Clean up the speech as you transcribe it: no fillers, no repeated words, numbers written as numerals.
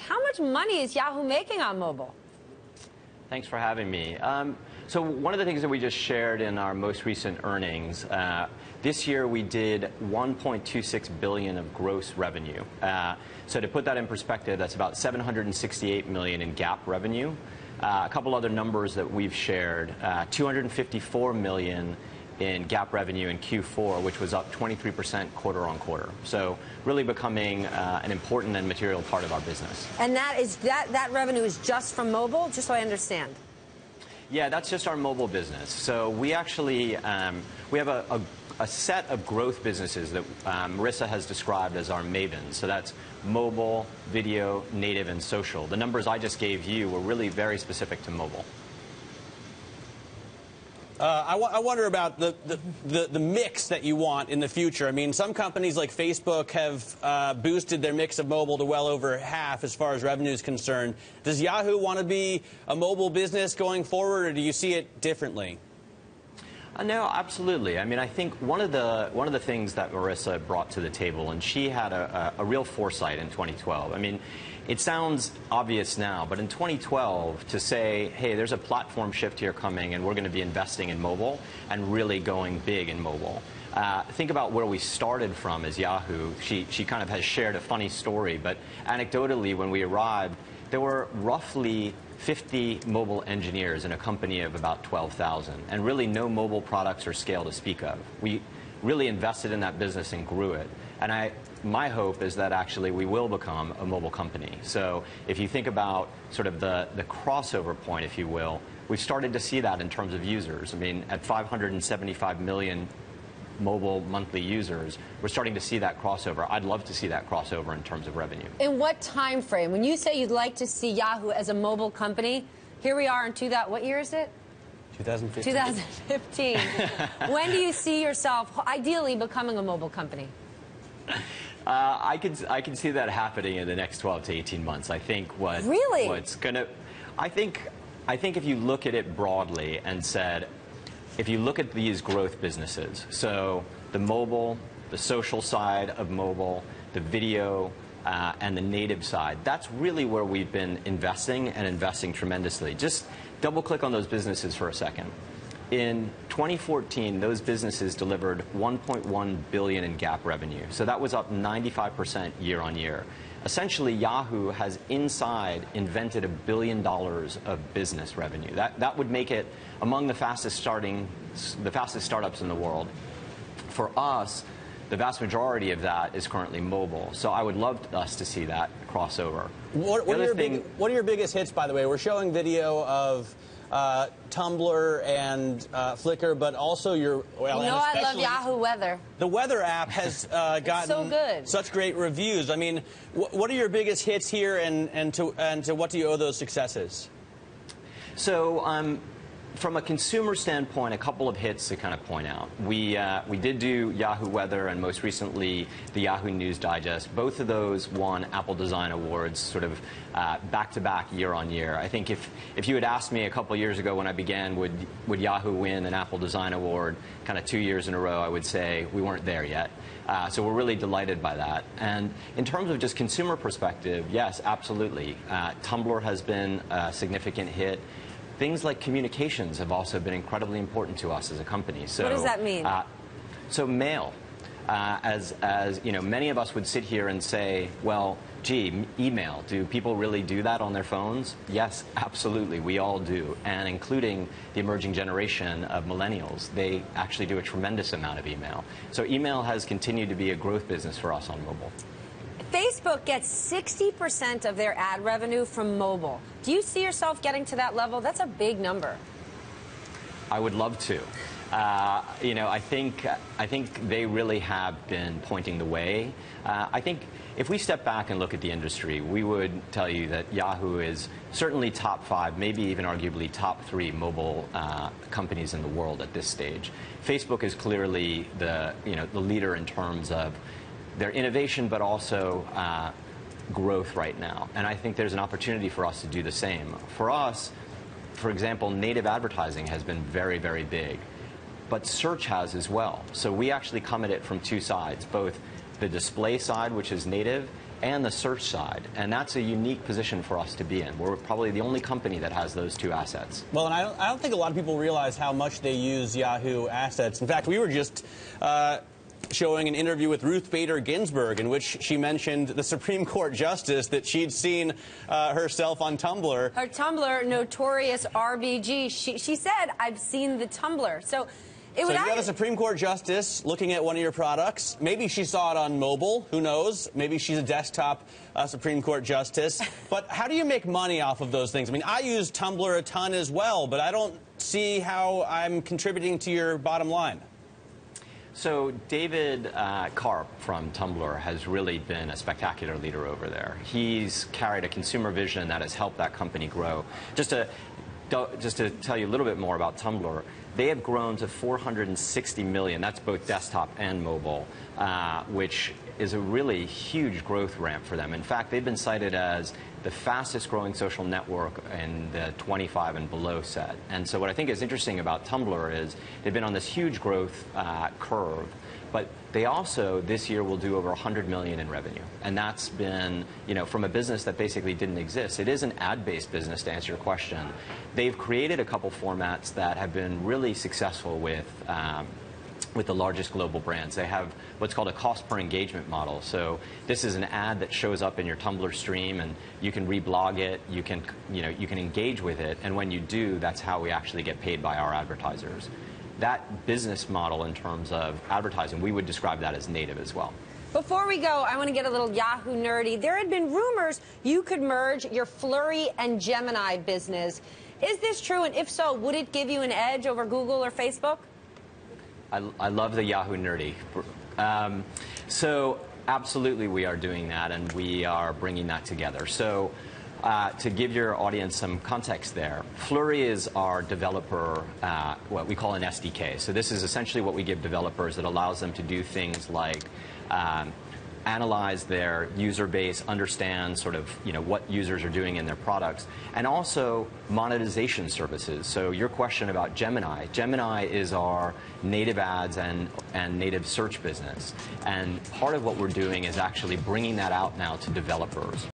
How much money is Yahoo making on mobile? Thanks for having me. So one of the things that we just shared in our most recent earnings, this year we did $1.26 billion of gross revenue. So to put that in perspective, that's about $768 million in GAAP revenue. A couple other numbers that we've shared, $254 million in GAAP revenue in Q4, which was up 23% quarter on quarter. So really becoming an important and material part of our business. And that revenue is just from mobile, just so I understand. Yeah, that's just our mobile business. So we actually we have a set of growth businesses that Marissa has described as our mavens. So that's mobile, video, native, and social. The numbers I just gave you were really very specific to mobile. I wonder about the mix that you want in the future. I mean, some companies like Facebook have boosted their mix of mobile to well over half as far as revenue is concerned. Does Yahoo want to be a mobile business going forward, or do you see it differently? No, absolutely. I mean, I think one of the things that Marissa brought to the table, and she had a real foresight in 2012. I mean, it sounds obvious now, but in 2012, to say, hey, there's a platform shift here coming, and we're going to be investing in mobile and really going big in mobile. Think about where we started from as Yahoo. She kind of has shared a funny story, but anecdotally, when we arrived, there were roughly 50 mobile engineers in a company of about 12,000, and really no mobile products or scale to speak of. We really invested in that business and grew it. And my hope is that actually we will become a mobile company. So if you think about sort of the crossover point, if you will, we've started to see that in terms of users. I mean, at 575 million mobile monthly users, we're starting to see that crossover. I'd love to see that crossover in terms of revenue. In what time frame? When you say you'd like to see Yahoo as a mobile company, here we are in what year is it? 2015. 2015. When do you see yourself ideally becoming a mobile company? I can see that happening in the next 12 to 18 months. I think what's gonna, I think if you look at it broadly and said, if you look at these growth businesses, so the mobile, the social side of mobile, the video, and the native side, that's really where we've been investing and investing tremendously. Just double click on those businesses for a second. In 2014, those businesses delivered $1.1 billion in GAAP revenue. So that was up 95% year on year. Essentially, Yahoo has invented $1 billion of business revenue. That would make it among the fastest startups in the world. For us, the vast majority of that is currently mobile. So I would love us to see that crossover. What are your biggest hits, by the way? We're showing video of Tumblr and Flickr, but also your... Well, you know I love Yahoo Weather. The Weather app has gotten so good. Such great reviews. I mean, what are your biggest hits here, and to what do you owe those successes? So from a consumer standpoint, a couple of hits to kind of point out. We did do Yahoo Weather and most recently the Yahoo News Digest. Both of those won Apple Design Awards sort of back-to-back year on year. I think if you had asked me a couple years ago when I began, would Yahoo win an Apple Design Award kind of 2 years in a row, I would say we weren't there yet. So we're really delighted by that. And in terms of just consumer perspective, yes, absolutely. Tumblr has been a significant hit. Things like communications have also been incredibly important to us as a company. So, what does that mean? So mail. As you know, many of us would sit here and say, well, gee, email. Do people really do that on their phones? Yes, absolutely. We all do. And including the emerging generation of millennials, they actually do a tremendous amount of email. So email has continued to be a growth business for us on mobile. Facebook gets 60% of their ad revenue from mobile. Do you see yourself getting to that level? That's a big number. I would love to. You know, I think they really have been pointing the way. I think if we step back and look at the industry, we would tell you that Yahoo is certainly top 5, maybe even arguably top 3 mobile companies in the world at this stage. Facebook is clearly the leader in terms of their innovation, but also growth right now. And I think there's an opportunity for us to do the same. For us, for example, native advertising has been very, very big. But search has as well. So we actually come at it from 2 sides, both the display side, which is native, and the search side. And that's a unique position for us to be in. We're probably the only company that has those two assets. Well, and I don't think a lot of people realize how much they use Yahoo assets. In fact, we were just showing an interview with Ruth Bader Ginsburg in which she mentioned the Supreme Court justice that she'd seen herself on Tumblr. Her Tumblr, notorious RBG. She said, "I've seen the Tumblr." So you have a Supreme Court justice looking at one of your products. Maybe she saw it on mobile. Who knows? Maybe she's a desktop Supreme Court justice. But how do you make money off of those things? I mean, I use Tumblr a ton as well, but I don't see how I'm contributing to your bottom line. So David Karp from Tumblr has really been a spectacular leader over there. He's carried a consumer vision that has helped that company grow. Just to tell you a little bit more about Tumblr, they have grown to 460 million. That's both desktop and mobile, which is a really huge growth ramp for them. In fact, they've been cited as the fastest growing social network in the 25 and below set. And so what I think is interesting about Tumblr is they've been on this huge growth curve, but they also this year will do over 100 million in revenue. And that's been, from a business that basically didn't exist. It is an ad-based business, to answer your question. They've created a couple formats that have been really successful with the largest global brands. They have what's called a cost per engagement model. So this is an ad that shows up in your Tumblr stream, and you can reblog it, you can engage with it, and when you do, that's how we actually get paid by our advertisers. That business model in terms of advertising, we would describe that as native as well. Before we go, I want to get a little Yahoo nerdy. There had been rumors you could merge your Flurry and Gemini business. Is this true? And if so, would it give you an edge over Google or Facebook? I love the Yahoo nerdy. So absolutely we are doing that, and we are bringing that together. So to give your audience some context there, Flurry is our developer, what we call an SDK. So this is essentially what we give developers that allows them to do things like analyze their user base, understand sort of what users are doing in their products, and also monetization services. So your question about Gemini. Gemini is our native ads and native search business. And part of what we're doing is actually bringing that out now to developers.